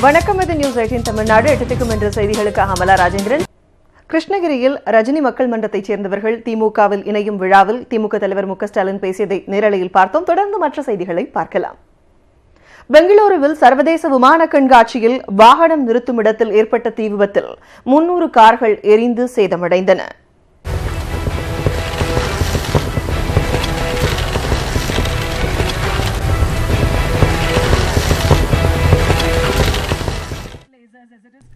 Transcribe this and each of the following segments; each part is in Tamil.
வணக்கம், இது நியூஸ் 18 தமிழ்நாடு. 8 என்ற செய்திகளுக்காக அமலா ராஜேந்திரன். கிருஷ்ணகிரியில் ரஜினி மக்கள் மன்றத்தைச் சேர்ந்தவர்கள் திமுகவில் இணையும் விழாவில் திமுக தலைவர் மு க ஸ்டாலின் பேசியதை நேரலையில் பார்த்தோம். தொடர்ந்து மற்ற செய்திகளை பார்க்கலாம். பெங்களூருவில் சர்வதேச விமான கண்காட்சியில் வாகனம் நிறுத்தும் இடத்தில் ஏற்பட்ட தீ விபத்தில் 300 கார்கள் எரிந்து சேதமடைந்தன.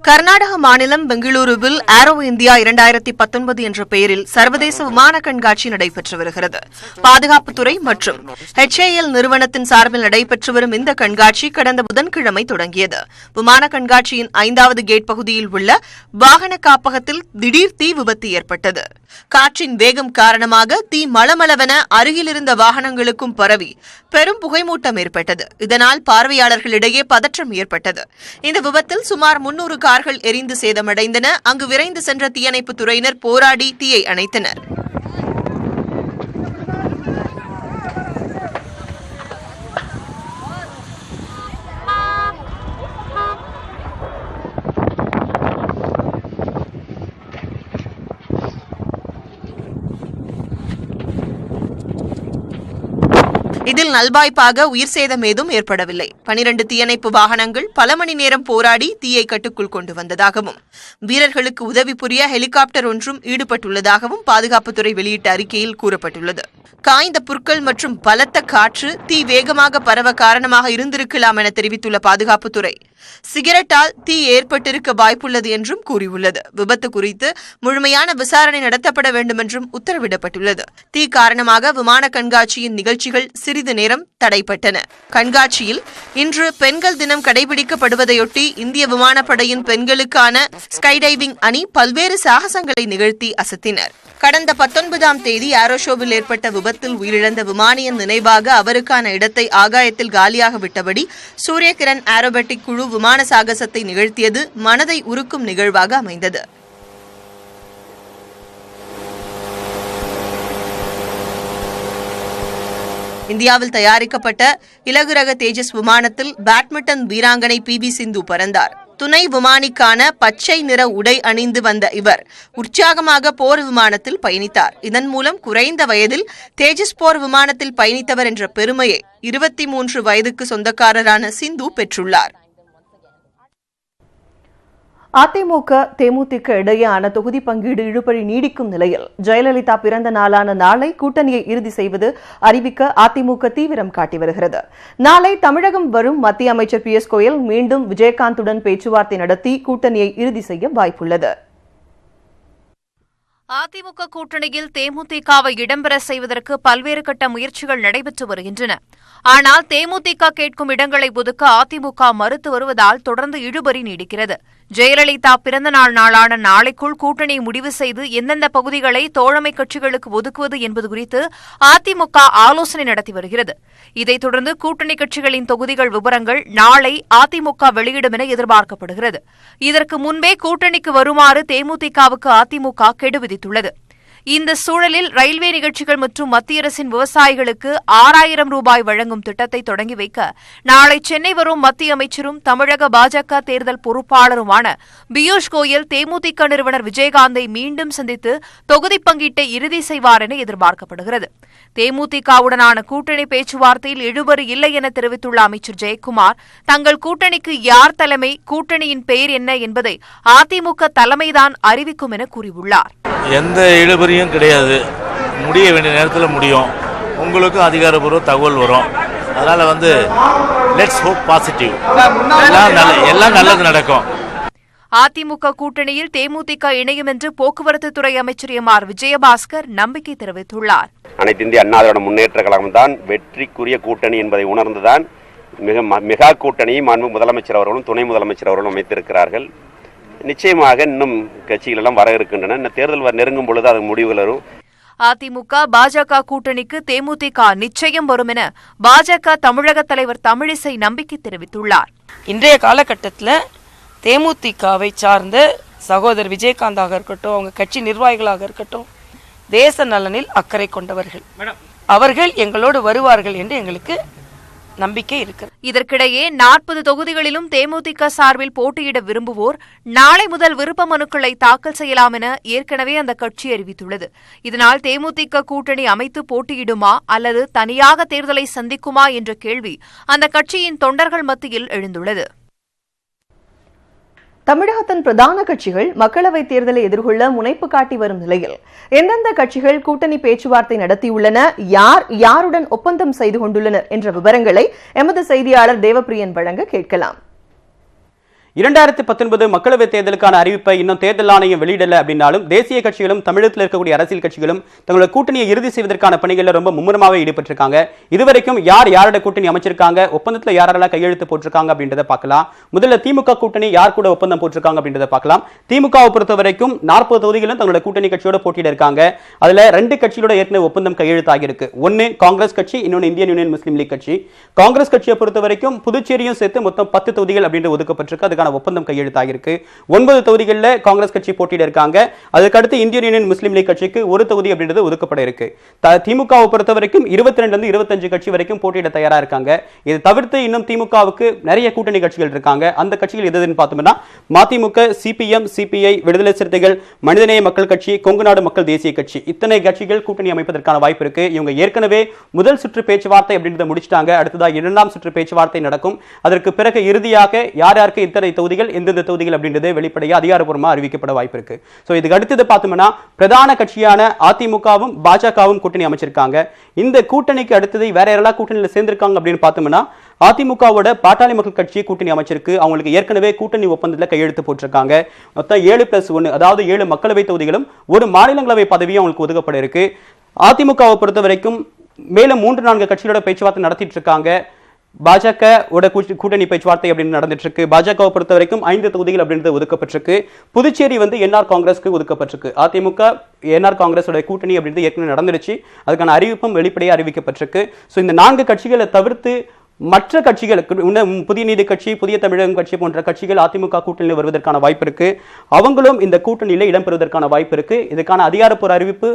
கர்நாடக மாநிலம் பெங்களூருவில் ஏரோ இந்தியா 2019 என்ற பெயரில் சர்வதேச விமான கண்காட்சி நடைபெற்று வருகிறது. பாதுகாப்புத்துறை மற்றும் HAL நிறுவனத்தின் சார்பில் நடைபெற்று வரும் இந்த கண்காட்சி கடந்த புதன்கிழமை தொடங்கியது. விமான கண்காட்சியின் 5வது கேட் பகுதியில் உள்ள வாகன காப்பகத்தில் திடீர் தீ விபத்து ஏற்பட்டது. காற்றின் வேகம் காரணமாக தீ மளமளவென அருகில் இருந்த வாகனங்களுக்கும் பரவி பெரும் புகைமூட்டம் ஏற்பட்டது. இதனால் பார்வையாளர்களிடையே பதற்றம் ஏற்பட்டது. இந்த விபத்தில் சுமார் 300 கார்கள் எரிந்து சேதமடைந்தன. அங்கு விரைந்து சென்ற தீயணைப்புத் துறையினர் போராடி தீயை அணைத்தனர். இதில் நல்வாய்ப்பாக உயிர் சேதம் ஏதும் ஏற்படவில்லை. 12 தீயணைப்பு வாகனங்கள் பல மணி நேரம் போராடி தீயை கட்டுக்குள் கொண்டு வந்ததாகவும் வீரர்களுக்கு உதவி புரிய ஹெலிகாப்டர் ஒன்றும் ஈடுபட்டுள்ளதாகவும் பாதுகாப்புத்துறை வெளியிட்ட அறிக்கையில் கூறப்பட்டுள்ளது. காய்ந்த புற்கள் மற்றும் பலத்த காற்று தீ வேகமாக பரவ காரணமாக இருந்திருக்கலாம் என தெரிவித்துள்ள பாதுகாப்புத்துறை, சிகரெட்டால் தீ ஏற்பட்டிருக்க வாய்ப்புள்ளது என்றும் கூறியுள்ளது. விபத்து குறித்து முழுமையான விசாரணை நடத்தப்பட வேண்டும் என்றும் உத்தரவிடப்பட்டுள்ளது. தீ காரணமாக விமான கண்காட்சியின் நிகழ்ச்சிகள் சிறிது நேரம் தடைப்பட்டன. கண்காட்சியில் இன்று பெண்கள் தினம் கடைபிடிக்கப்படுவதையொட்டி இந்திய விமானப்படையின் பெண்களுக்கான ஸ்கைடைவிங் அணி பல்வேறு சாகசங்களை நிகழ்த்தி அசத்தினர். கடந்த 19ஆம் தேதி ஏரோ ஷோவில் ஏற்பட்ட விபத்தில் உயிரிழந்த விமானியின் நினைவாக அவருக்கான இடத்தை ஆகாயத்தில் காலியாக விட்டபடி சூரியகிரண் ஏரோபேட்டிக் குழு விமான சாகசத்தை நிகழ்த்தியது மனதை உருக்கும் நிகழ்வாக அமைந்தது. இந்தியாவில் தயாரிக்கப்பட்ட இலகு ரக தேஜஸ் விமானத்தில் பேட்மிண்டன் வீராங்கனை PV சிந்து பறந்தார். துணை விமானிக்கான பச்சை நிற உடை அணிந்து வந்த இவர் உற்சாகமாக போர் விமானத்தில் பயணித்தார். இதன் மூலம் குறைந்த வயதில் தேஜஸ் போர் விமானத்தில் பயணித்தவர் என்ற பெருமையை 23 வயதுக்கு சொந்தக்காரரான சிந்து பெற்றுள்ளார். அதிமுக தேமுதிக இடையேயான தொகுதி பங்கீடு இழுபறி நீடிக்கும் நிலையில் ஜெயலலிதா பிறந்த நாளான நாளை கூட்டணியை இறுதி செய்வது அறிவிக்க அதிமுக தீவிரம் காட்டி வருகிறது. நாளை தமிழகம் வரும் மத்திய அமைச்சர் PS கோயல் மீண்டும் விஜயகாந்துடன் பேச்சுவார்த்தை நடத்தி கூட்டணியை இறுதி செய்ய வாய்ப்புள்ளது. அதிமுக கூட்டணியில் தேமுதிகவை இடம்பெற செய்வதற்கு பல்வேறு கட்ட முயற்சிகள் நடைபெற்று வருகின்றன. ஆனால் தேமுதிக கேட்கும் இடங்களை ஒதுக்க அதிமுக மறுத்து வருவதால் தொடர்ந்து இழுபறி நீடிக்கிறது. ஜெயலலிதா பிறந்தநாள் நாளான நாளைக்குள் கூட்டணி முடிவு செய்து எந்தெந்த பகுதிகளை தோழமை கட்சிகளுக்கு ஒதுக்குவது என்பது குறித்து அதிமுக ஆலோசனை நடத்தி வருகிறது. இதைத் தொடர்ந்து கூட்டணி கட்சிகளின் தொகுதிகள் விவரங்கள் நாளை அதிமுக வெளியிடும் என எதிர்பார்க்கப்படுகிறது. இதற்கு முன்பே கூட்டணிக்கு வருமாறு தேமுதிகவுக்கு அதிமுக கெடு விதித்துள்ளது. இந்த சூழலில் ரயில்வே நிகழ்ச்சிகள் மற்றும் மத்திய அரசின் விவசாயிகளுக்கு 6000 ரூபாய் வழங்கும் திட்டத்தை தொடங்கி வைக்க நாளை சென்னை வரும் மத்திய அமைச்சரும் தமிழக பாஜக தேர்தல் பொறுப்பாளருமான பியூஷ் கோயல் தேமுதிக நிறுவனர் விஜயகாந்தை மீண்டும் சந்தித்து தொகுதி பங்கீட்டை இறுதி செய்வார் என எதிர்பார்க்கப்படுகிறது. தேமுதிகவுடனான கூட்டணி பேச்சுவார்த்தையில் இழுபறி இல்லை என தெரிவித்துள்ள அமைச்சர் ஜெயக்குமார், தங்கள் கூட்டணிக்கு யார் தலைமை, கூட்டணியின் பெயர் என்ன என்பதை அதிமுக தலைமைதான் அறிவிக்கும் என கூறியுள்ளார். எந்த இழுபறியும் கிடையாது. முடிய வேண்டிய நேரத்தில் முடியும். உங்களுக்கும் அதிகாரப்பூர்வ தகவல் வரும். அதனால் லெட்ஸ் ஹோப் பாசிட்டிவ். எல்லாம் நல்லது நடக்கும். அதிமுக கூட்டணியில் தேமுதிக இணையும் என்று போக்குவரத்து துறை அமைச்சர் MR விஜயபாஸ்கர் நம்பிக்கை தெரிவித்துள்ளார். அனைத்து இந்திய அண்ணா திராவிட முன்னேற்ற கழகம்தான் வெற்றிக்குரிய கூட்டணி என்பதை உணர்ந்துதான் மெகா கூட்டணியை மாண்பு முதலமைச்சர் அவர்களும் துணை முதலமைச்சர் அவர்களும் அமைத்திருக்கிறார்கள். நிச்சயமாக இன்னும் கட்சிகள் எல்லாம் வர இருக்கின்றன. இந்த தேர்தல் நெருங்கும் பொழுது அது முடிவுகள் வரும். அதிமுக பாஜக கூட்டணிக்கு தேமுதிக நிச்சயம் வரும் என பாஜக தமிழக தலைவர் தமிழிசை நம்பிக்கை தெரிவித்துள்ளார். இன்றைய காலகட்டத்தில் தேமுதிகவை சார்ந்த சகோதரர் விஜயகாந்தாக இருக்கட்டும், அவங்க கட்சி நிர்வாகிகளாக இருக்கட்டும், தேச நலனில் அக்கறை கொண்டவர்கள். அவர்கள் எங்களோடு வருவார்கள் என்று எங்களுக்கு நம்பிக்கை இருக்கு. இதற்கிடையே 40 தொகுதிகளிலும் தேமுதிக சார்பில் போட்டியிட விரும்புவோர் நாளை முதல் விருப்ப மனுக்களை தாக்கல் செய்யலாம் என ஏற்கனவே அந்த கட்சி அறிவித்துள்ளது. இதனால் தேமுதிக கூட்டணி அமைத்து போட்டியிடுமா அல்லது தனியாக தேர்தலை சந்திக்குமா என்ற கேள்வி அந்த கட்சியின் தொண்டர்கள் மத்தியில் எழுந்துள்ளது. தமிழகத்தின் பிரதான கட்சிகள் மக்களவைத் தேர்தலை எதிர்கொள்ள முனைப்பு காட்டி வரும் நிலையில் எந்தெந்த கட்சிகள் கூட்டணி பேச்சுவார்த்தை நடத்தியுள்ளன, யாருடன் ஒப்பந்தம் செய்து கொண்டுள்ளனர் என்ற விவரங்களை எமது செய்தியாளர் தேவப்பிரியன் வழங்க கேட்கலாம். 2019 மக்களவைத் தேர்தலுக்கான அறிவிப்பை இன்னும் தேர்தல் ஆணையம் வெளியிடல அப்படின்னாலும் தேசிய கட்சிகளும் தமிழகத்தில் இருக்கக்கூடிய அரசியல் கட்சிகளும் தங்களோட கூட்டணியை இறுதி செய்வதற்கான பணிகளில் ரொம்ப மும்முரமாவே ஈடுபட்டிருக்காங்க. இதுவரைக்கும் யாரோட கூட்டணி அமைச்சிருக்காங்க, ஒப்பந்தத்தில் யாரெல்லாம் கையெழுத்து போட்டிருக்காங்க அப்படின்றத பார்க்கலாம். முதல்ல திமுக கூட்டணி யார் கூட ஒப்பந்தம் போட்டிருக்காங்க அப்படின்றத பார்க்கலாம். திமுகவை பொறுத்த வரைக்கும் 40 தொகுதிகளும் தங்களோட கூட்டணி கட்சியோட போட்டியிட இருக்காங்க. அதுல 2 கட்சிகளோட ஏற்கனவே ஒப்பந்தம் கையெழுத்தாகி இருக்கு. ஒன்னு காங்கிரஸ் கட்சி, இன்னொன்னு இந்தியன் யூனியன் முஸ்லீம் லீக் கட்சி. காங்கிரஸ் கட்சியை பொறுத்த வரைக்கும் புதுச்சேரியும் சேர்த்து மொத்தம் 10 தொகுதிகள் அப்படின்னு ஒதுக்கப்பட்டிருக்கு. ஒப்பந்தம் கையெழுத்தாகிருக்கு. 9 தொகுதிகளில் காங்கிரஸ் கட்சி போட்டியிட இருக்காங்க. அதுக்கு அடுத்து இந்தியன் யூனியன் முஸ்லீம் லீக் கட்சிக்கு ஒரு தொகுதி அப்படின்றது ஒதுக்கப்பட இருக்கு. திமுகவை பொறுத்த வரைக்கும் 22 25 கட்சி வரைக்கும் போட்டியிட தயாரா இருக்காங்க. இது தவிர்த்து இன்னும் திமுகவுக்கு நிறைய கூட்டணி கட்சிகள் இருக்காங்க. அந்த கட்சிகள் எதுன்னு பார்த்தோம்னா மதிமுக, சிபிஎம், சிபிஐ, விடுதலை சிறுத்தைகள், மனிதநேய மக்கள் கட்சி, கொங்குநாடு மக்கள் தேசிய கட்சி, இத்தனை கட்சிகள் கூட்டணி அமைப்பதற்கான வாய்ப்பு இருக்கு. இவங்க ஏற்கனவே முதல் சுற்று பேச்சுவார்த்தை அப்படின்றத முடிச்சிட்டாங்க. அடுத்ததா 2ஆம் சுற்று பேச்சுவார்த்தை நடக்கும். அதற்கு பிறகு இறுதியாக யார் யாருக்கு இத்தனை தொகுதிகள், எந்தெந்த தொகுதிகள் அப்படின்றது வெளிப்படையா அதிகாரப்பூர்வமா அறிவிக்கப்பட வாய்ப்பு இருக்கு. சோ இதுக்கு அடுத்தது பார்த்தோம்னா பிரதான கட்சியான அதிமுகவும் பாஜகவும் கூட்டணி அமைச்சிருக்காங்க. இந்த கூட்டணிக்கு அடுத்தது வேற யாரெல்லாம் கூட்டணியில் சேர்ந்திருக்காங்க அப்படின்னு பார்த்தோம்னா அதிமுகவோட பாட்டாளி மக்கள் கட்சி கூட்டணி அமைச்சிருக்கு. அவங்களுக்கு ஏற்கனவே கூட்டணி ஒப்பந்தத்தில் கையெழுத்து போட்டிருக்காங்க. மொத்தம் 7+1, அதாவது 7 மக்களவை தொகுதிகளும் ஒரு மாநிலங்களவை பதவியும் அவங்களுக்கு ஒதுக்கப்பட இருக்கு. அதிமுகவை பொறுத்த வரைக்கும் மேலும் 3-4 கட்சிகளோட பேச்சுவார்த்தை நடத்திட்டு இருக்காங்க. பாஜக கூட்டணி பேச்சுவார்த்தை அப்படின்னு நடந்துட்டு இருக்கு. பாஜகவை பொறுத்த வரைக்கும் 5 தொகுதிகள் அப்படின்றது ஒதுக்கப்பட்டிருக்கு. புதுச்சேரி என்ஆர் காங்கிரஸ்க்கு ஒதுக்கப்பட்டிருக்கு. அதிமுக என்ஆர் காங்கிரஸோட கூட்டணி அப்படின்றது ஏற்கனவே நடந்துருச்சு. அதுக்கான அறிவிப்பும் வெளிப்படையாக அறிவிக்கப்பட்டிருக்கு. ஸோ இந்த 4 கட்சிகளை தவிர்த்து மற்ற கட்சிகளுக்கு புதிய நீதி கட்சி, புதிய தமிழகம் கட்சி போன்ற கட்சிகள் அதிமுக கூட்டணியில் வருவதற்கான வாய்ப்பு இருக்கு. அவங்களும் இந்த கூட்டணியில் இடம்பெறுவதற்கான வாய்ப்பு இருக்கு. இதுக்கான அதிகாரப்பூர்வ அறிவிப்பு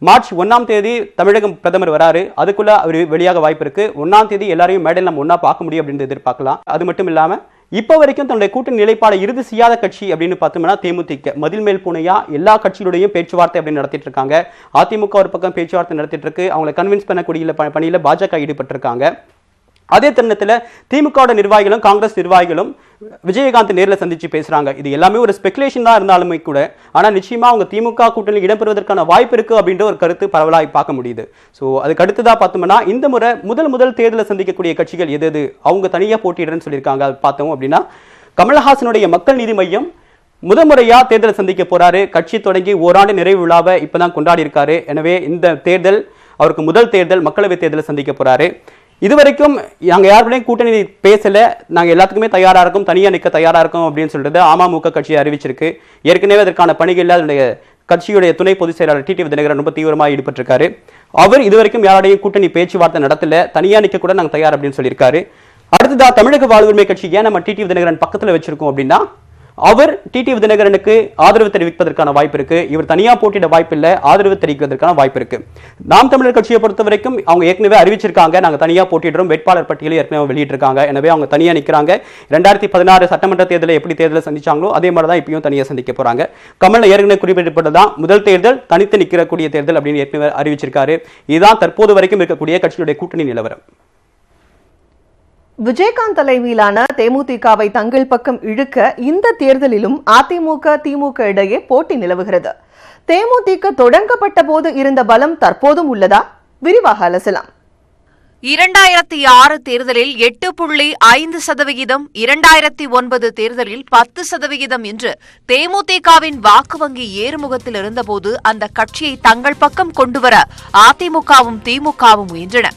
மார்ச் 1ஆம் தேதி தமிழகம் பிரதமர் வராரு. அதுக்குள்ள அவர் வெளியாக வாய்ப்பு இருக்கு. 1ஆம் தேதி எல்லாரையும் மேடையில் நம்ம ஒன்னா பார்க்க முடியும் அப்படின்னு எதிர்பார்க்கலாம். அது மட்டும் இல்லாம இப்ப வரைக்கும் தன்னுடைய கூட்டணி நிலைப்பாடு இறுதி செய்யாத கட்சி அப்படின்னு பார்த்தோம்னா தேமுதிக மதில் மேல் பூனையா எல்லா கட்சிகளுடையும் பேச்சுவார்த்தை அப்படின்னு நடத்திட்டு இருக்காங்க. அதிமுக ஒரு பக்கம் பேச்சுவார்த்தை நடத்திட்டு இருக்கு. அவங்களை கன்வின்ஸ் பண்ணக்கூடிய பணியில பாஜக ஈடுபட்டிருக்காங்க. அதே தருணத்தில் திமுக நிர்வாகிகளும் காங்கிரஸ் நிர்வாகிகளும் விஜயகாந்த் நேரில் சந்திச்சு பேசுறாங்க. இது எல்லாமே ஒரு ஸ்பெகுலேஷன் தான் இருந்தாலுமே கூட, ஆனா நிச்சயமா அவங்க திமுக கூட்டணியில் இடம்பெறுவதற்கான வாய்ப்பு இருக்கு அப்படின்ற ஒரு கருத்து பரவலாக பார்க்க முடியுது. ஸோ அதுக்கு அடுத்ததா பார்த்தோம்னா இந்த முறை முதல் தேர்தலை சந்திக்கக்கூடிய கட்சிகள் எது அவங்க தனியாக போட்டியிடுறேன்னு சொல்லியிருக்காங்க. பார்த்தோம் அப்படின்னா கமலஹாசனுடைய மக்கள் நீதி மையம் முதன்முறையா தேர்தலை சந்திக்க போறாரு. கட்சி தொடங்கி ஓராண்டு நிறைவு விழாவை இப்பதான் கொண்டாடி இருக்காரு. எனவே இந்த தேர்தல் அவருக்கு முதல் தேர்தல், மக்களவை தேர்தலை சந்திக்க போறாரு. இதுவரைக்கும் நாங்க யாருடையும் கூட்டணி பேசல, நாங்க எல்லாத்துக்குமே தயாரா இருக்கோம், தனியா நிக்க தயாரா இருக்கோம் அப்படின்னு சொல்றது அமமுக கட்சி அறிவிச்சிருக்கு. ஏற்கனவே அதற்கான பணிகளில் அதனுடைய கட்சியுடைய துணை பொதுச் செயலாளர் டிடிவி தினகரன் ரொம்ப தீவிரமாக ஈடுபட்டிருக்காரு. அவர் இதுவரைக்கும் யாரோடையும் கூட்டணி பேச்சுவார்த்தை நடத்தல, தனியா நிக்க கூட நாங்க தயார் அப்படின்னு சொல்லியிருக்காரு. அடுத்ததா தமிழக வாழ்வுரிமை கட்சி ஏன் நம்ம டிடிவி தினகரன் பக்கத்துல வச்சிருக்கோம் அப்படின்னா அவர் டிடிவி தினகரனுக்கு ஆதரவு தெரிவிப்பதற்கான வாய்ப்பு இருக்கு. இவர் தனியா போட்டியிட வாய்ப்பு இல்ல, ஆதரவு தெரிவிப்பதற்கான வாய்ப்பு இருக்கு. நாம் தமிழர் கட்சியை பொறுத்த வரைக்கும் அவங்க ஏற்கனவே அறிவிச்சிருக்காங்க, நாங்க தனியா போட்டியிடுறோம், வேட்பாளர் பட்டியலை ஏற்கனவே வெளியிட்டிருக்காங்க. எனவே அவங்க தனியா நிக்கிறாங்க. 2016 சட்டமன்ற தேர்தலை எப்படி தேர்தலை சந்திச்சாங்களோ அதே மாதிரி தான் இப்பயும் தனியா சந்திக்க போறாங்க. கமல் ஏற்கனவே குறிப்பிட்டப்பட்டதான் முதல் தேர்தல் தனித்து நிற்கக்கூடிய தேர்தல் அப்படின்னு ஏற்கனவே அறிவிச்சிருக்காரு. இதுதான் தற்போது வரைக்கும் இருக்கக்கூடிய கட்சியுடைய கூட்டணி நிலவரம். விஜயகாந்த் தலைமையிலான தேமுதிகவை தங்கள் பக்கம் இழுக்க இந்த தேர்தலிலும் அதிமுக திமுக இடையே போட்டி நிலவுகிறது. தேமுதிக தொடங்கப்பட்ட போது இருந்த பலம் தற்போதும் உள்ளதா? விரிவாக அலசலாம். 2006 தேர்தலில் 8.5%, 2009 தேர்தலில் 10% என்று தேமுதிகவின் வாக்கு வங்கி ஏறுமுகத்தில் இருந்தபோது அந்த கட்சியை தங்கள் பக்கம் கொண்டுவர அதிமுகவும் திமுகவும் முயன்றன.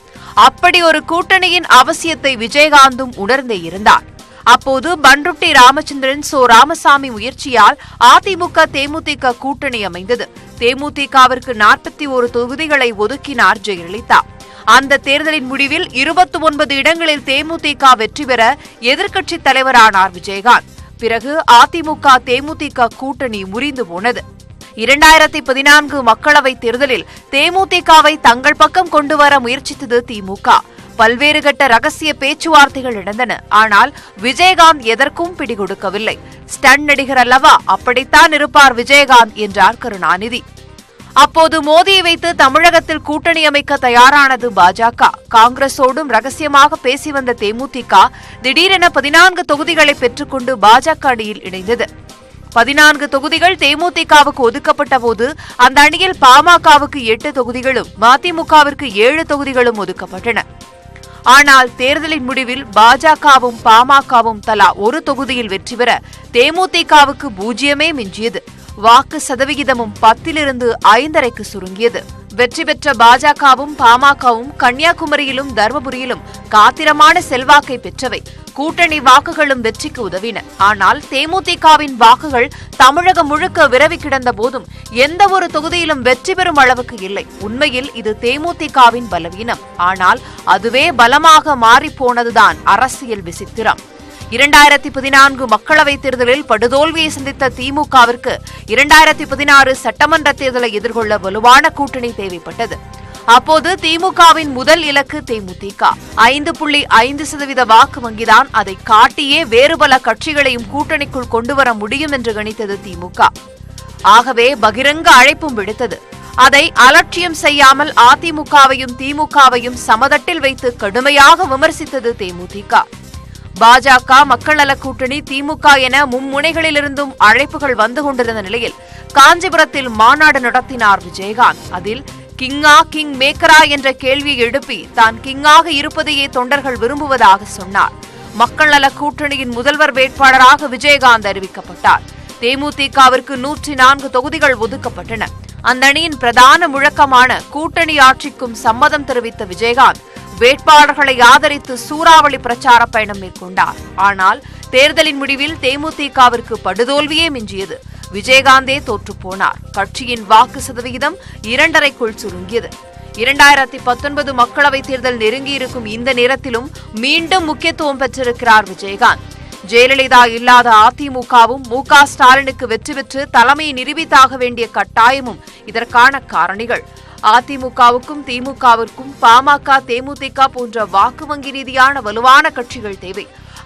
அப்படி ஒரு கூட்டணியின் அவசியத்தை விஜயகாந்தும் உணர்ந்தே இருந்தார். அப்போது பண்ருட்டி ராமச்சந்திரன், ராமசாமி முயற்சியால் அதிமுக தேமுதிக கூட்டணி அமைந்தது. தேமுதிகவிற்கு 41 தொகுதிகளை ஒதுக்கினார் ஜெயலலிதா. அந்த தேர்தலின் முடிவில் 29 இடங்களில் தேமுதிக வெற்றி பெற எதிர்க்கட்சித் தலைவரானார் விஜயகாந்த். பிறகு அதிமுக தேமுதிக கூட்டணி முறிந்து போனது. 2014 மக்களவைத் தேர்தலில் தேமுதிகவை தங்கள் பக்கம் கொண்டுவர முயற்சித்தது திமுக. பல்வேறு கட்ட ரகசிய பேச்சுவார்த்தைகள் நடந்தன. ஆனால் விஜயகாந்த் எதற்கும் பிடிகொடுக்கவில்லை. ஸ்டன் நடிகர் அல்லவா, அப்படித்தான் இருப்பார் விஜயகாந்த் என்றார் கருணாநிதி. அப்போது மோடியை வைத்து தமிழகத்தில் கூட்டணி அமைக்க தயாரானது பாஜக. காங்கிரசோடும் ரகசியமாக பேசி வந்த தேமுதிக திடீரென 14 தொகுதிகளை பெற்றுக்கொண்டு பாஜக அணியில் இணைந்தது. 14 தொகுதிகள் தேமுதிகவுக்கு ஒதுக்கப்பட்ட போது அந்த அணியில் பாமகவுக்கு 8 தொகுதிகளும் மதிமுகவிற்கு 7 தொகுதிகளும் ஒதுக்கப்பட்டன. ஆனால் தேர்தலின் முடிவில் பாஜகவும் பாமகவும் தலா ஒரு தொகுதியில் வெற்றி பெற தேமுதிகவுக்கு 0 மிஞ்சியது. வாக்கு சதவிகிதமும் 10லிருந்து 5.5க்கு சுருங்கியது. வெற்றி பெற்ற பாஜகவும் பாமகவும் கன்னியாகுமரியிலும் தர்மபுரியிலும் காத்திரமான செல்வாக்கை பெற்றவை. கூட்டணி வாக்குகளும் வெற்றிக்கு உதவின. ஆனால் தேமுதிகவின் வாக்குகள் தமிழகம் முழுக்க விரவி கிடந்த போதும் எந்த ஒரு தொகுதியிலும் வெற்றி பெறும் அளவுக்கு இல்லை. உண்மையில் இது தேமுதிகவின் பலவீனம். ஆனால் அதுவே பலமாக மாறிப்போனதுதான் அரசியல் விசித்திரம். 2014 மக்களவைத் தேர்தலில் படுதோல்வியை சந்தித்த திமுகவிற்கு 2016 சட்டமன்ற தேர்தலை எதிர்கொள்ள வலுவான கூட்டணி தேவைப்பட்டது. அப்போது திமுகவின் முதல் இலக்கு தேமுதிக 5.5% வாக்கு வங்கிதான். அதை காட்டியே வேறு பல கட்சிகளையும் கூட்டணிக்குள் கொண்டுவர முடியும் என்று கணித்தது திமுக. ஆகவே பகிரங்க அழைப்பும் விடுத்தது. அதை அலட்சியம் செய்யாமல் அதிமுகவையும் திமுகவையும் சமதட்டில் வைத்து கடுமையாக விமர்சித்தது தேமுதிக. பாஜக, மக்கள் நல கூட்டணி, திமுக என மும்முனைகளிலிருந்தும் அழைப்புகள் வந்து கொண்டிருந்த நிலையில் காஞ்சிபுரத்தில் மாநாடு நடத்தினார் விஜயகாந்த். அதில் கிங்கா கிங் மேக்கரா என்ற கேள்வியை எழுப்பி தான் கிங்காக இருப்பதையே தொண்டர்கள் விரும்புவதாக சொன்னார். மக்கள் நல கூட்டணியின் முதல்வர் வேட்பாளராக விஜயகாந்த் அறிவிக்கப்பட்டார். தேமுதிகவிற்கு 104 தொகுதிகள் ஒதுக்கப்பட்டன. அந்த அணியின் பிரதான முழக்கமான கூட்டணி ஆட்சிக்கும் சம்மதம் தெரிவித்த விஜயகாந்த் வேட்பாளர்களை ஆதரித்து சூறாவளி பிரச்சார பயணம் மேற்கொண்டார். ஆனால் தேர்தலின் முடிவில் தேமுதிகவிற்கு படுதோல்வியே மிஞ்சியது. விஜயகாந்தே தோற்றுப்போனார். கட்சியின் வாக்கு சதவிகிதம் 2.5க்குள் சுருங்கியது. 2019 மக்களவைத் தேர்தல் நெருங்கியிருக்கும் இந்த நேரத்திலும் மீண்டும் முக்கியத்துவம் பெற்றிருக்கிறார் விஜயகாந்த். ஜெயலலிதா இல்லாத அதிமுகவும் மு.க. ஸ்டாலினுக்கு வெற்றி பெற்று தலைமையை நிரூபித்தாக வேண்டிய கட்டாயமும் இதற்கான காரணிகள். அதிமுகவுக்கும் திமுகவிற்கும் பாமக, தேமுதிக போன்ற வாக்கு வங்கி ரீதியான வலுவான கட்சிகள் தேவை.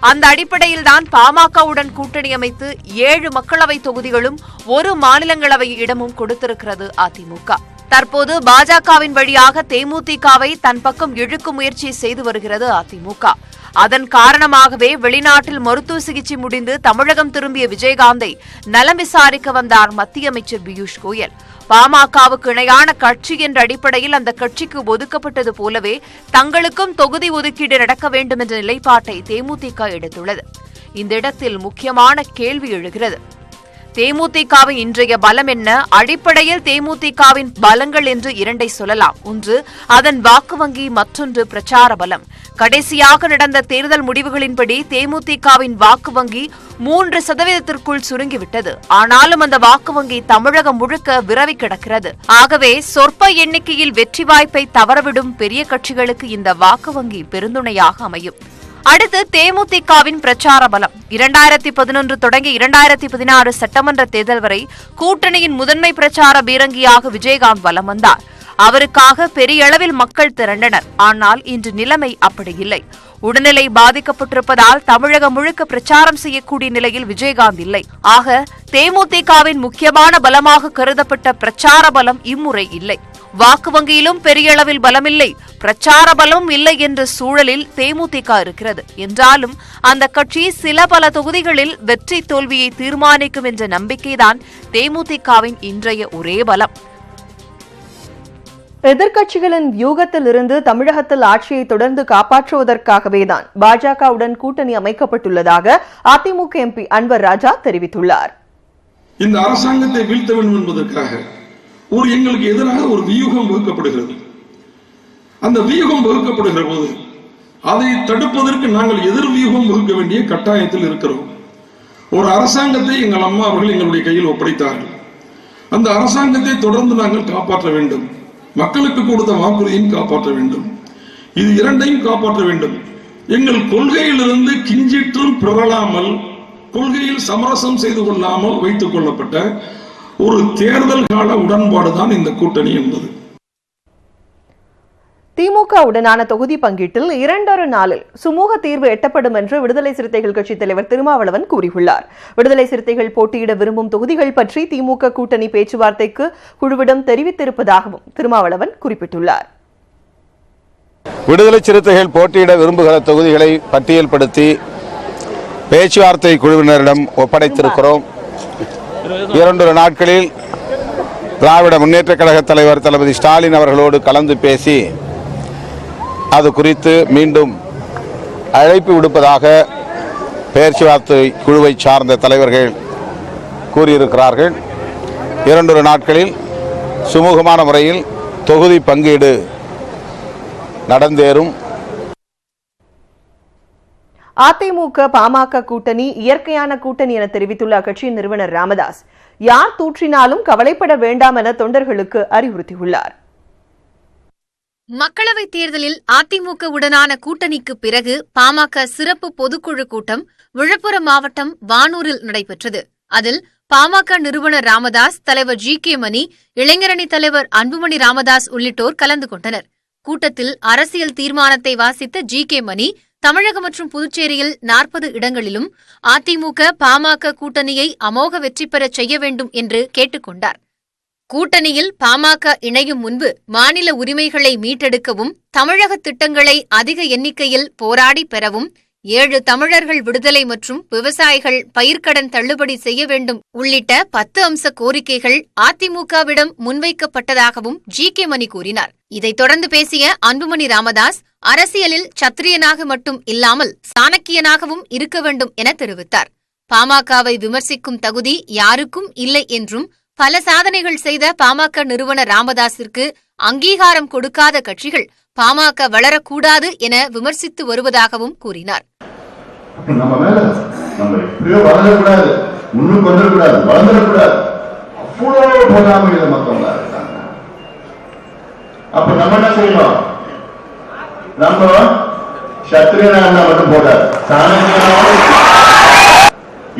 அந்த அடிப்படையில்தான் பாமகவுடன் கூட்டணி அமைத்து 7 மக்களவை தொகுதிகளும் 1 மாநிலங்களவை இடமும் கொடுத்திருக்கிறது அதிமுக. தற்போது பாஜகவின் வழியாக தேமுதிகவை தன் பக்கம் இழுக்கும் முயற்சி செய்து வருகிறது அதிமுக. அதன் காரணமாகவே வெளிநாட்டில் மருத்துவ சிகிச்சை முடிந்து தமிழகம் திரும்பிய விஜயகாந்தை நலம் விசாரிக்க வந்தார் மத்திய அமைச்சர் பியூஷ் கோயல். பாமகவுக்கு இணையான கட்சி என்ற அடிப்படையில் அந்த கட்சிக்கு ஒதுக்கப்பட்டது போலவே தங்களுக்கும் தொகுதி ஒதுக்கீடு நடக்க வேண்டும் என்ற நிலைப்பாட்டை தேமுதிக எடுத்துள்ளது. இந்த இடத்தில் முக்கியமான கேள்வி எழுகிறது. தேமுதிகவின் இன்றைய பலம் என்ன? அடிப்படையில் தேமுதிகவின் பலங்கள் என்று 2ஐ சொல்லலாம். ஒன்று அதன் வாக்கு வங்கி, மற்றொன்று பிரச்சார பலம். கடைசியாக நடந்த தேர்தல் முடிவுகளின்படி தேமுதிகவின் வாக்கு வங்கி 3% சுருங்கிவிட்டது. ஆனாலும் அந்த வாக்கு வங்கி தமிழகம் முழுக்க விரவி கிடக்கிறது. ஆகவே சொற்ப எண்ணிக்கையில் வெற்றி வாய்ப்பை தவறவிடும் பெரிய கட்சிகளுக்கு இந்த வாக்கு வங்கி பெருந்துணையாக அமையும். அடுத்து தேமுதிகவின் பிரச்சார பலம். 2011 தொடங்கி 2016 சட்டமன்ற தேர்தல் வரை கூட்டணியின் முதன்மை பிரச்சார பீரங்கியாக விஜயகாந்த் வலம் வந்தார். அவருக்காக பெரிய அளவில் மக்கள் திரண்டனர். ஆனால் இன்று நிலைமை அப்படி இல்லை. உடல்நிலை பாதிக்கப்பட்டிருப்பதால் தமிழகம் முழுக்க பிரச்சாரம் செய்யக்கூடிய நிலையில் விஜயகாந்த் இல்லை. ஆக தேமுதிகவின் முக்கியமான பலமாக கருதப்பட்ட பிரச்சார பலம் இம்முறை இல்லை. வாக்கு வங்கியிலும் பெரிய அளவில் பலமில்லை, பிரச்சார பலம் இல்லை என்ற சூழலில் தேமுதிக இருக்கிறது. என்றாலும் அந்த கட்சி சில பல தொகுதிகளில் வெற்றி தோல்வியை தீர்மானிக்கும் என்ற நம்பிக்கைதான் தேமுதிகவின் இன்றைய ஒரே பலம். எதிர்க்கட்சிகளின் வியூகத்தில் இருந்து தமிழகத்தில் ஆட்சியை தொடர்ந்து காப்பாற்றுவதற்காகவேதான் பாஜகவுடன் கூட்டணி அமைக்கப்பட்டுள்ளதாக அதிமுக எம்பி அன்வர் ராஜா தெரிவித்துள்ளார். இந்த அரசாங்கத்தை வீழ்த்த வேண்டும் என்பதற்காக எங்களுக்கு எதிராக ஒரு வியூகம் வகுக்கப்படுகிறது. அந்த வியூகம் வகுக்கப்படுகிற போது அதை தடுப்பதற்கு நாங்கள் எதிர் வியூகம் வகுக்க வேண்டிய கட்டாயத்தில் இருக்கிறோம். ஒரு அரசாங்கத்தை எங்கள் அம்மா அவர்கள் எங்களுடைய கையில் ஒப்படைத்தார்கள். அந்த அரசாங்கத்தை தொடர்ந்து நாங்கள் காப்பாற்ற வேண்டும். மக்களுக்கு கொடுத்த வாக்குறுதியும் காப்பாற்ற வேண்டும். இது இரண்டையும் காப்பாற்ற வேண்டும். எங்கள் கொள்கையிலிருந்து கிஞ்சிற்றும் பிறழாமல், கொள்கையில் சமரசம் செய்து கொள்ளாமல் வைத்துக் கொள்ளப்பட்ட ஒரு தேர்தல் கால உடன்பாடுதான் இந்த கூட்டணி என்பது. திமுக உடனான தொகுதி பங்கீட்டில் 2 நாளில் சுமூக தீர்வு எட்டப்படும் என்று விடுதலை சிறுத்தைகள் கட்சித் தலைவர் திருமாவளவன் கூறியுள்ளார். விடுதலை சிறுத்தைகள் போட்டியிட விரும்பும் தொகுதிகள் பற்றி திமுக கூட்டணி பேச்சுவார்த்தைக்கு குழுவிடம் தெரிவித்திருப்பதாகவும் திருமாவளவன் குறிப்பிட்டுள்ளார். விடுதலை சிறுத்தைகள் போட்டியிட விரும்புகிற தொகுதிகளை பட்டியல்படுத்தி பேச்சுவார்த்தை குழுவினரிடம் ஒப்படைத்திருக்கிறோம். 2 நாட்களில் திராவிட முன்னேற்றக் கழக தலைவர் தளபதி ஸ்டாலின் அவர்களோடு கலந்து பேசி அது குறித்து மீண்டும் அழைப்பு விடுப்பதாக பேச்சுவார்த்தை குழுவை சார்ந்த தலைவர்கள் கூறியிருக்கிறார்கள். 2 நாட்களில் சுமூகமான முறையில் தொகுதி பங்கீடு நடந்தேறும். அதிமுக பாமக கூட்டணி இயற்கையான கூட்டணி என தெரிவித்துள்ள அக்கட்சியின் நிறுவனர் ராமதாஸ், யார் தூற்றினாலும் கவலைப்பட வேண்டாம் என தொண்டர்களுக்கு அறிவுறுத்தியுள்ளார். மக்களவைத் தேர்தலில் அதிமுக உடனான கூட்டணிக்கு பிறகு பாமக சிறப்பு பொதுக்குழு கூட்டம் விழுப்புரம் மாவட்டம் வானூரில் நடைபெற்றது. அதில் பாமக நிறுவனர் ராமதாஸ், தலைவர் ஜி.கே. மணி, இளைஞரணி தலைவர் அன்புமணி ராமதாஸ் உள்ளிட்டோர் கலந்து கொண்டனர். கூட்டத்தில் அரசியல் தீர்மானத்தை வாசித்த ஜி.கே. மணி, தமிழகம் மற்றும் புதுச்சேரியில் 40 இடங்களிலும் அதிமுக பாமக கூட்டணியை அமோக வெற்றி பெற செய்ய வேண்டும் என்று கேட்டுக் கொண்டார். கூட்டணியில் பாமக இணையும் முன்பு மாநில உரிமைகளை மீட்டெடுக்கவும், தமிழக திட்டங்களை அதிக எண்ணிக்கையில் போராடி பெறவும், 7 தமிழர்கள் விடுதலை மற்றும் விவசாயிகள் பயிர்க்கடன் தள்ளுபடி செய்ய வேண்டும் உள்ளிட்ட 10 அம்ச கோரிக்கைகள் அதிமுகவிடம் முன்வைக்கப்பட்டதாகவும் ஜி.கே. மணி கூறினார். இதைத் தொடர்ந்து பேசிய அன்புமணி ராமதாஸ், அரசியலில் சத்திரியனாக மட்டும் இல்லாமல் சாணக்கியனாகவும் இருக்க வேண்டும் என தெரிவித்தார். பாமகவை விமர்சிக்கும் தகுதி யாருக்கும் இல்லை என்றும், பல சாதனைகள் செய்த பாமக நிறுவனர் ராமதாஸிற்கு அங்கீகாரம் கொடுக்காத கட்சிகள் பாமக வளரக்கூடாது என விமர்சித்து வருவதாகவும் கூறினார்.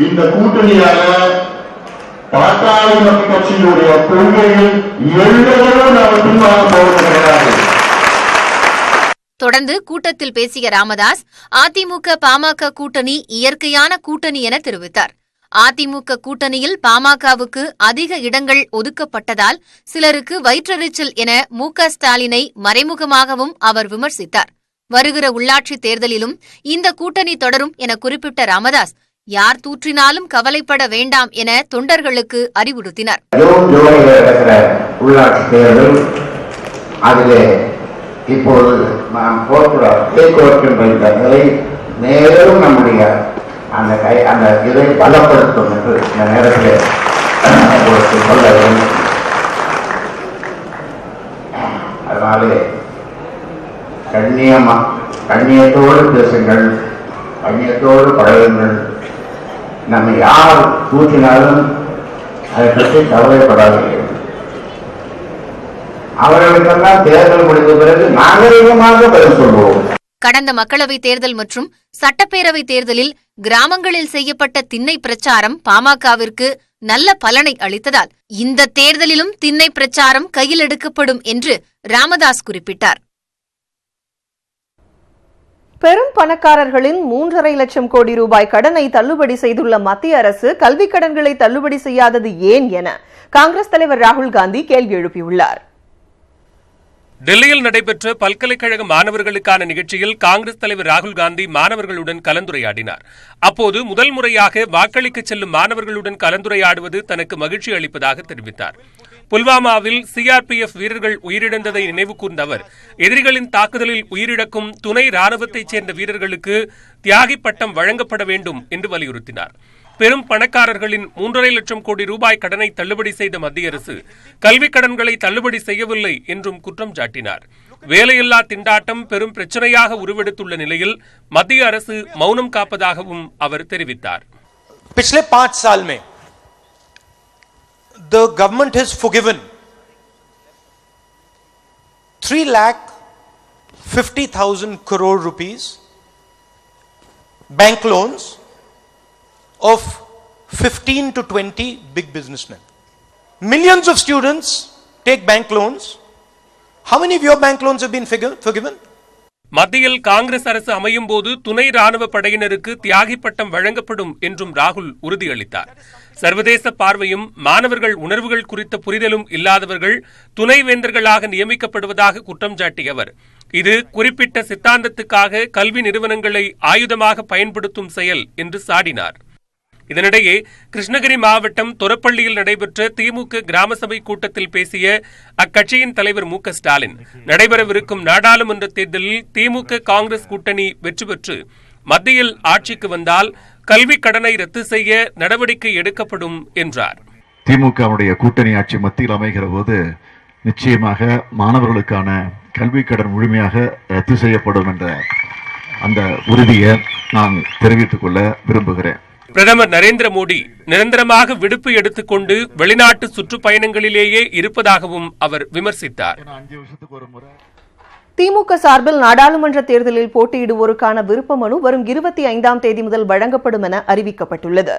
இந்த கூட்டணியால பாட்டாளி மக்கள் கட்சியினுடைய கொள்கையில் எல்லோரும் நாம் பின்வாங்க போவதாக. தொடர்ந்து கூட்டத்தில் பேசிய ராமதாஸ், அதிமுக பாமக கூட்டணி இயற்கையான கூட்டணி என தெரிவித்தார். அதிமுக கூட்டணியில் பாமகவுக்கு அதிக இடங்கள் ஒதுக்கப்பட்டதால் சிலருக்கு வயிற்றெரிச்சல் என மு.க. ஸ்டாலினை மறைமுகமாகவும் அவர் விமர்சித்தார். வருகிற உள்ளாட்சித் தேர்தலிலும் இந்த கூட்டணி தொடரும் என குறிப்பிட்ட ராமதாஸ், யார் தூற்றினாலும் கவலைப்பட வேண்டாம் என தொண்டர்களுக்கு அறிவுறுத்தினார். உள்ளாட்சி தேர்தல் அதிலே இப்போது நாம் மேலும் நம்முடைய அந்த இதை பலப்படுத்தும் என்று இந்த நேரத்தில் சொல்ல வேண்டும். அதனாலே கண்ணியத்தோடு பேசுங்கள், கண்ணியத்தோடு பழகுங்கள். நம்ம யார் கூட்டினாலும் அதை பற்றி கவலைப்படாதீர்கள். அவர்களுக்கெல்லாம் தேர்தல் முடிந்த பிறகு நாகரிகமாக பதில் சொல்வோம். கடந்த மக்களவைத் தேர்தல் மற்றும் சட்டப்பேரவைத் தேர்தலில் கிராமங்களில் செய்யப்பட்ட திண்ணை பிரச்சாரம் பாமகவிற்கு நல்ல பலனை அளித்ததால் இந்த தேர்தலிலும் திண்ணை பிரச்சாரம் கையில் எடுக்கப்படும் என்று ராமதாஸ் குறிப்பிட்டார். பெரும் பணக்காரர்களின் 3.5 லட்சம் கோடி ரூபாய் கடனை தள்ளுபடி செய்துள்ள மத்திய அரசு கல்விக் கடன்களை தள்ளுபடி செய்யாதது ஏன் என காங்கிரஸ் தலைவர் ராகுல் காந்தி கேள்வி எழுப்பியுள்ளார். டெல்லியில் நடைபெற்ற பல்கலைக்கழக மாணவர்களுக்கான நிகழ்ச்சியில் காங்கிரஸ் தலைவர் ராகுல் காந்தி மாணவர்களுடன் கலந்துரையாடினார். அப்போது முதல் முறையாக வாக்களிக்க செல்லும் மாணவர்களுடன் கலந்துரையாடுவது தனக்கு மகிழ்ச்சி அளிப்பதாக தெரிவித்தார். புல்வாமாவில் சிஆர்பிஎஃப் வீரர்கள் உயிரிழந்ததை நினைவு கூர்ந்த அவர், எதிரிகளின் தாக்குதலில் உயிரிழக்கும் துணை ராணுவத்தைச் சேர்ந்த வீரர்களுக்கு தியாகி பட்டம் வழங்கப்பட வேண்டும் என்று வலியுறுத்தினார். பெரும் பணக்காரர்களின் 3.5 லட்சம் கோடி ரூபாய் கடனை தள்ளுபடி செய்த மத்திய அரசு கல்விக் கடன்களை தள்ளுபடி செய்யவில்லை என்றும் குற்றம் சாட்டினார். வேலையில்லா திண்டாட்டம் பெரும் பிரச்சனையாக உருவெடுத்துள்ள நிலையில் மத்திய அரசு மௌனம் காப்பதாகவும் அவர் தெரிவித்தார். पिछले 5 साल में the government has forgiven 3,50,000 crore rupees bank loans of 15 to 20 big businessmen. Millions of students take bank loans How many of your bank loans have been forgiven? மத்தியில் காங்கிரஸ் அரசு அமையும் போது துணை ராணுவ படையினருக்கு தியாகி பட்டம் வழங்கப்படும் என்றும் ராகுல் உறுதியளித்தார். சர்வதேச பார்வையும் மாணவர்கள் உணர்வுகள் குறித்த புரிதலும் இல்லாதவர்கள் துணைவேந்தர்களாக நியமிக்கப்படுவதாக குற்றம் சாட்டிய அவர், இது குறிப்பிட்ட சித்தாந்தத்துக்காக கல்வி நிறுவனங்களை ஆயுதமாக பயன்படுத்தும் செயல் என்று சாடினார். இதனிடையே கிருஷ்ணகிரி மாவட்டம் தொரப்பள்ளியில் நடைபெற்ற திமுக கிராம சபை கூட்டத்தில் பேசிய அக்கட்சியின் தலைவர் மு க ஸ்டாலின், நடைபெறவிருக்கும் நாடாளுமன்ற தேர்தலில் திமுக காங்கிரஸ் கூட்டணி வெற்றி பெற்று மத்தியில் ஆட்சிக்கு வந்தால் கல்வி கடனை ரத்து செய்ய நடவடிக்கை எடுக்கப்படும் என்றார். திமுகவுடைய கூட்டணி ஆட்சி மத்தியில் அமைகிற போது நிச்சயமாக மாணவர்களுக்கான கல்வி கடன் முழுமையாக ரத்து செய்யப்படும் என்ற அந்த உறுதியை நான் தெரிவித்துக் கொள்ள விரும்புகிறேன். பிரதமர் நரேந்திர மோடி நிரந்தரமாக விடுப்பு எடுத்துக்கொண்டு வெளிநாட்டு சுற்றுப்பயணங்களிலேயே இருப்பதாகவும் அவர் விமர்சித்தார். திமுக சார்பில் நாடாளுமன்ற தேர்தலில் போட்டியிடுவோருக்கான விருப்ப மனு வரும் 25ஆம் தேதி முதல் வழங்கப்படும் என அறிவிக்கப்பட்டுள்ளது.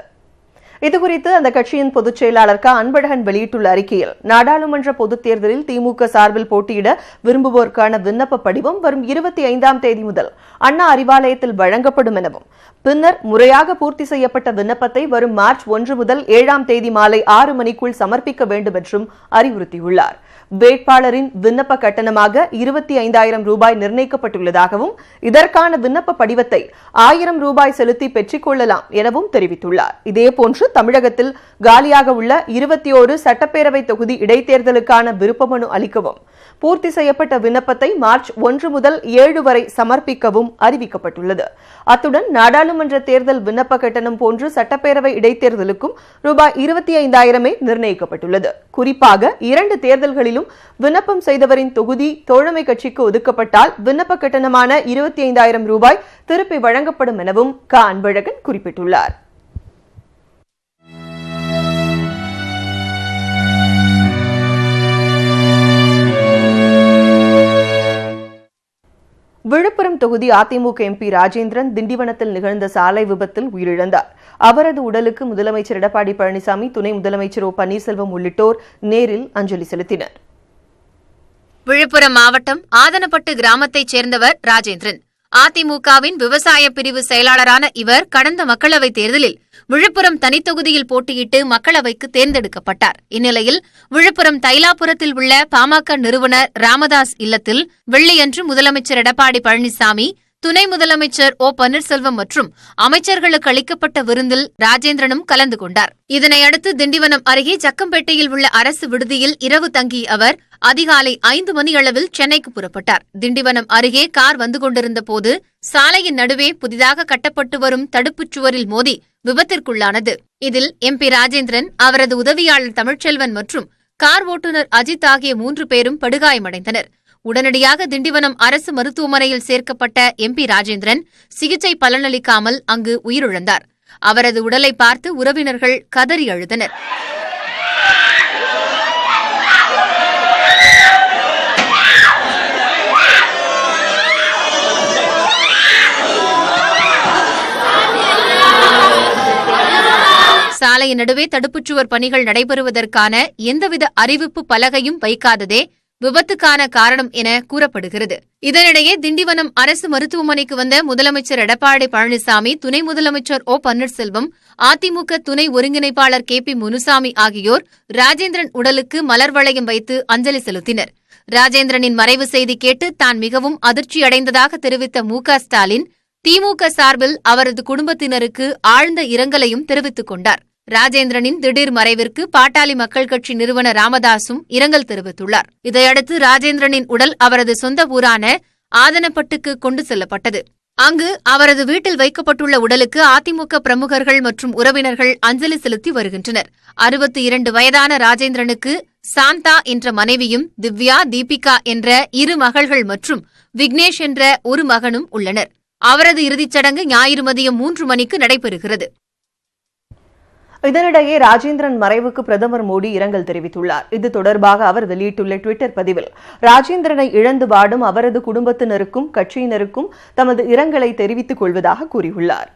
இதுகுறித்து அந்த கட்சியின் பொதுச் செயலாளர் க அன்பழகன் வெளியிட்டுள்ள அறிக்கையில், நாடாளுமன்ற பொதுத் தேர்தலில் திமுக சார்பில் போட்டியிட விரும்புவோருக்கான விண்ணப்ப படிவம் வரும் 25ஆம் தேதி முதல் அண்ணா அறிவாலயத்தில் வழங்கப்படும் எனவும், பின்னர் முறையாக பூர்த்தி செய்யப்பட்ட விண்ணப்பத்தை வரும் மார்ச் 1 முதல் 7ஆம் தேதி மாலை 6 மணிக்குள் சமர்ப்பிக்க வேண்டும் என்றும் அறிவுறுத்தியுள்ளார். வேட்பாளரின் விண்ணப்ப கட்டணமாக 25,000 ரூபாய் நிர்ணயிக்கப்பட்டுள்ளதாகவும், இதற்கான விண்ணப்ப படிவத்தை 1000 ரூபாய் செலுத்தி பெற்றுக் கொள்ளலாம் எனவும் தெரிவித்துள்ளார். இதேபோன்று தமிழகத்தில் காலியாக உள்ள 21 சட்டப்பேரவை தொகுதி இடைத்தேர்தலுக்கான விருப்ப மனு அளிக்கவும், பூர்த்தி செய்யப்பட்ட விண்ணப்பத்தை மார்ச் 1 முதல் 7 வரை சமர்ப்பிக்கவும் அறிவிக்கப்பட்டுள்ளது. அத்துடன் நாடாளுமன்ற தேர்தல் விண்ணப்ப கட்டணம் போன்று சட்டப்பேரவை இடைத்தேர்தலுக்கும் ரூபாய் 25,000 நிர்ணயிக்கப்பட்டுள்ளது. குறிப்பாக 2 தேர்தல்களிலும் விண்ணப்பம் செய்தவரின் தொகுதி தோழமை கட்சிக்கு ஒதுக்கப்பட்டால் விண்ணப்ப கட்டணமான 25,000 ரூபாய் திருப்பி வழங்கப்படும் எனவும் க அன்பழகன் குறிப்பிட்டுள்ளார். விழுப்புரம் தொகுதி அதிமுக எம்பி ராஜேந்திரன் திண்டிவனத்தில் நிகழ்ந்த சாலை விபத்தில் உயிரிழந்தார். அவரது உடலுக்கு முதலமைச்சர் எடப்பாடி பழனிசாமி, துணை முதலமைச்சர் ஓ பன்னீர்செல்வம் உள்ளிட்டோர் நேரில் அஞ்சலி செலுத்தினர். விழுப்புரம் மாவட்டம் ஆதனப்பட்டு கிராமத்தைச் சேர்ந்தவர் ராஜேந்திரன். அதிமுகவின் விவசாய பிரிவு செயலாளரான இவர் கடந்த மக்களவைத் தேர்தலில் விழுப்புரம் தனித்தொகுதியில் போட்டியிட்டு மக்களவைக்கு தேர்ந்தெடுக்கப்பட்டார். இந்நிலையில் விழுப்புரம் தைலாபுரத்தில் உள்ள பாமக நிறுவனர் ராமதாஸ் இல்லத்தில் வெள்ளியன்று முதலமைச்சர் எடப்பாடி பழனிசாமி, துணை முதலமைச்சர் ஓ பன்னீர்செல்வம் மற்றும் அமைச்சர்களுக்கு அளிக்கப்பட்ட விருந்தில் ராஜேந்திரனும் கலந்து கொண்டார். இதனையடுத்து திண்டிவனம் அருகே ஜக்கம்பேட்டையில் உள்ள அரசு விடுதியில் இரவு தங்கிய அவர் அதிகாலை 5 மணியளவில் சென்னைக்கு புறப்பட்டார். திண்டிவனம் அருகே கார் வந்து கொண்டிருந்த போது சாலையின் நடுவே புதிதாக கட்டப்பட்டு வரும் தடுப்புச் சுவரில் மோதி விபத்திற்குள்ளானது. இதில் எம்பி ராஜேந்திரன், அவரது உதவியாளர் தமிழ்ச்செல்வன் மற்றும் கார் ஓட்டுநர் அஜித் ஆகிய 3 பேரும் படுகாயமடைந்தனர். உடனடியாக திண்டிவனம் அரசு மருத்துவமனையில் சேர்க்கப்பட்ட எம்பி ராஜேந்திரன் சிகிச்சை பலனளிக்காமல் அங்கு உயிரிழந்தார். அவரது உடலை பார்த்து உறவினர்கள் கதறி அழுதனர். சாலையின் நடுவே தடுப்புச்சுவர் பணிகள் நடைபெறுவதற்கான எந்தவித அறிவிப்பு பலகையும் வைக்காததே விபத்துக்கான காரணம் என கூறப்படுகிறது. இதனிடையே திண்டிவனம் அரசு மருத்துவமனைக்கு வந்த முதலமைச்சர் எடப்பாடி பழனிசாமி, துணை முதலமைச்சர் ஓ பன்னீர்செல்வம், அதிமுக துணை ஒருங்கிணைப்பாளர் KP முனுசாமி ஆகியோர் ராஜேந்திரன் உடலுக்கு மலர் வளையம் வைத்து அஞ்சலி செலுத்தினர். ராஜேந்திரனின் மறைவு செய்தி கேட்டு தான் மிகவும் அதிர்ச்சியடைந்ததாக தெரிவித்த மு க ஸ்டாலின், திமுக சார்பில் அவரது குடும்பத்தினருக்கு ஆழ்ந்த இரங்கலையும் தெரிவித்துக் கொண்டார். ராஜேந்திரனின் திடீர் மறைவிற்கு பாட்டாளி மக்கள் கட்சி நிறுவனர் ராமதாசும் இரங்கல் தெரிவித்துள்ளார். இதையடுத்து ராஜேந்திரனின் உடல் அவரது சொந்த ஊரான ஆதனப்பட்டுக்கு கொண்டு செல்லப்பட்டது. அங்கு அவரது வீட்டில் வைக்கப்பட்டுள்ள உடலுக்கு அதிமுக பிரமுகர்கள் மற்றும் உறவினர்கள் அஞ்சலி செலுத்தி வருகின்றனர். 62 வயதான ராஜேந்திரனுக்கு சாந்தா என்ற மனைவியும், திவ்யா, தீபிகா என்ற 2 மகள்கள் மற்றும் விக்னேஷ் என்ற ஒரு மகனும் உள்ளனர். அவரது இறுதிச் சடங்கு ஞாயிறு மதியம் 3 மணிக்கு நடைபெறுகிறது. இதனிடையே ராஜேந்திரன் மறைவுக்கு பிரதமர் மோடி இரங்கல் தெரிவித்துள்ளார். இது தொடர்பாக அவர் வெளியிட்டுள்ள டுவிட்டர் பதிவில், ராஜேந்திரனை இழந்து வாடும் அவரது குடும்பத்தினருக்கும் கட்சியினருக்கும் தமது இரங்கலை தெரிவித்துக் கொள்வதாக கூறியுள்ளார்.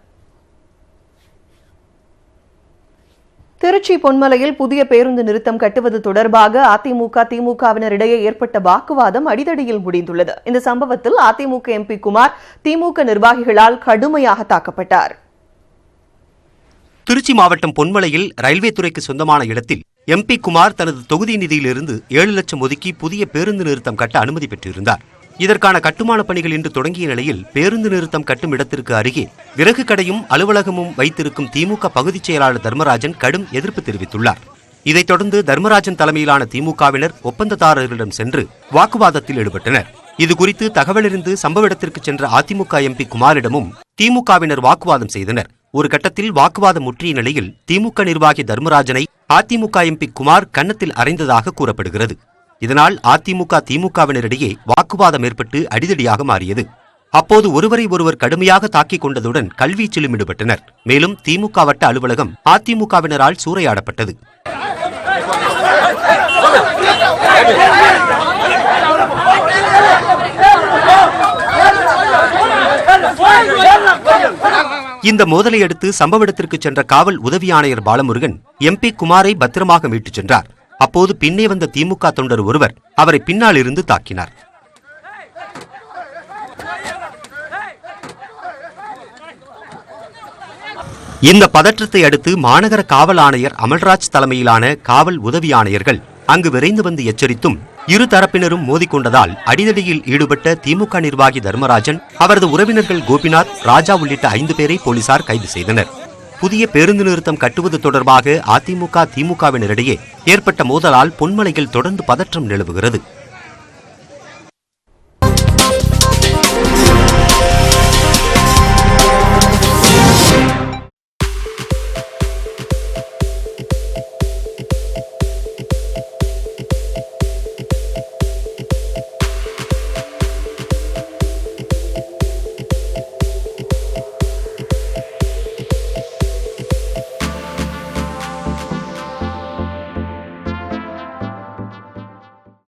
திருச்சி பொன்மலையில் புதிய பேருந்து நிறுத்தம் கட்டுவது தொடர்பாக அதிமுக திமுகவினரிடையே ஏற்பட்ட வாக்குவாதம் அடிதடியில் முடிந்துள்ளது. இந்த சம்பவத்தில் அதிமுக எம்பி குமார் திமுக நிர்வாகிகளால் கடுமையாக தாக்கப்பட்டார். திருச்சி மாவட்டம் பொன்மலையில் ரயில்வே துறைக்கு சொந்தமான இடத்தில் எம்பி குமார் தனது தொகுதி நிதியிலிருந்து 7 லட்சம் ஒதுக்கி புதிய பேருந்து நிறுத்தம் கட்ட அனுமதி பெற்றிருந்தார். இதற்கான கட்டுமான பணிகள் இன்று தொடங்கிய நிலையில் பேருந்து நிறுத்தம் கட்டும் இடத்திற்கு அருகே விறகு கடையும் அலுவலகமும் வைத்திருக்கும் திமுக பகுதிச் செயலாளர் தர்மராஜன் கடும் எதிர்ப்பு தெரிவித்துள்ளார். இதைத் தொடர்ந்து தர்மராஜன் தலைமையிலான திமுகவினர் ஒப்பந்ததாரர்களிடம் சென்று வாக்குவாதத்தில் ஈடுபட்டனர். இதுகுறித்து தகவலறிந்து சம்பவ இடத்திற்கு சென்ற அதிமுக எம்பி குமாரிடமும் திமுகவினர் வாக்குவாதம் செய்தனர். ஒரு கட்டத்தில் வாக்குவாதம் முற்றிய நிலையில் திமுக நிர்வாகி தர்மராஜனை அதிமுக எம்பி குமார் கன்னத்தில் அறைந்ததாக கூறப்படுகிறது. இதனால் அதிமுக திமுகவினரிடையே வாக்குவாதம் ஏற்பட்டு அடிதடியாக மாறியது. அப்போது ஒருவரை ஒருவர் கடுமையாக தாக்கிக் கொண்டதுடன் கல்வீச்சிலும் ஈடுபட்டனர். மேலும் திமுக வட்ட அலுவலகம் அதிமுகவினரால் சூறையாடப்பட்டது. இந்த மோதலை அடுத்து சம்பவ இடத்திற்கு சென்ற காவல் உதவி ஆணையர் பாலமுருகன் எம்பி குமாரை பத்திரமாக மீட்டுச் சென்றார். அப்போது பின்னே வந்த திமுக தொண்டர் ஒருவர் அவரை பின்னால் இருந்து தாக்கினார். இந்த பதற்றத்தை அடுத்து மாநகர காவல் ஆணையர் அமல்ராஜ் தலைமையிலான காவல் உதவி ஆணையர்கள் அங்கு விரைந்து வந்து எச்சரித்தும் இரு தரப்பினரும் மோதிக்கொண்டதால் அடிதடியில் ஈடுபட்ட திமுக நிர்வாகி தர்மராஜன், அவரது உறவினர்கள் கோபிநாத், ராஜா உள்ளிட்ட 5 பேரை போலீசார் கைது செய்தனர். புதிய பேருந்து நிறுத்தம் கட்டுவது தொடர்பாக அதிமுக திமுகவினரிடையே ஏற்பட்ட மோதலால் பொன்மலையில் தொடர்ந்து பதற்றம் நிலவுகிறது.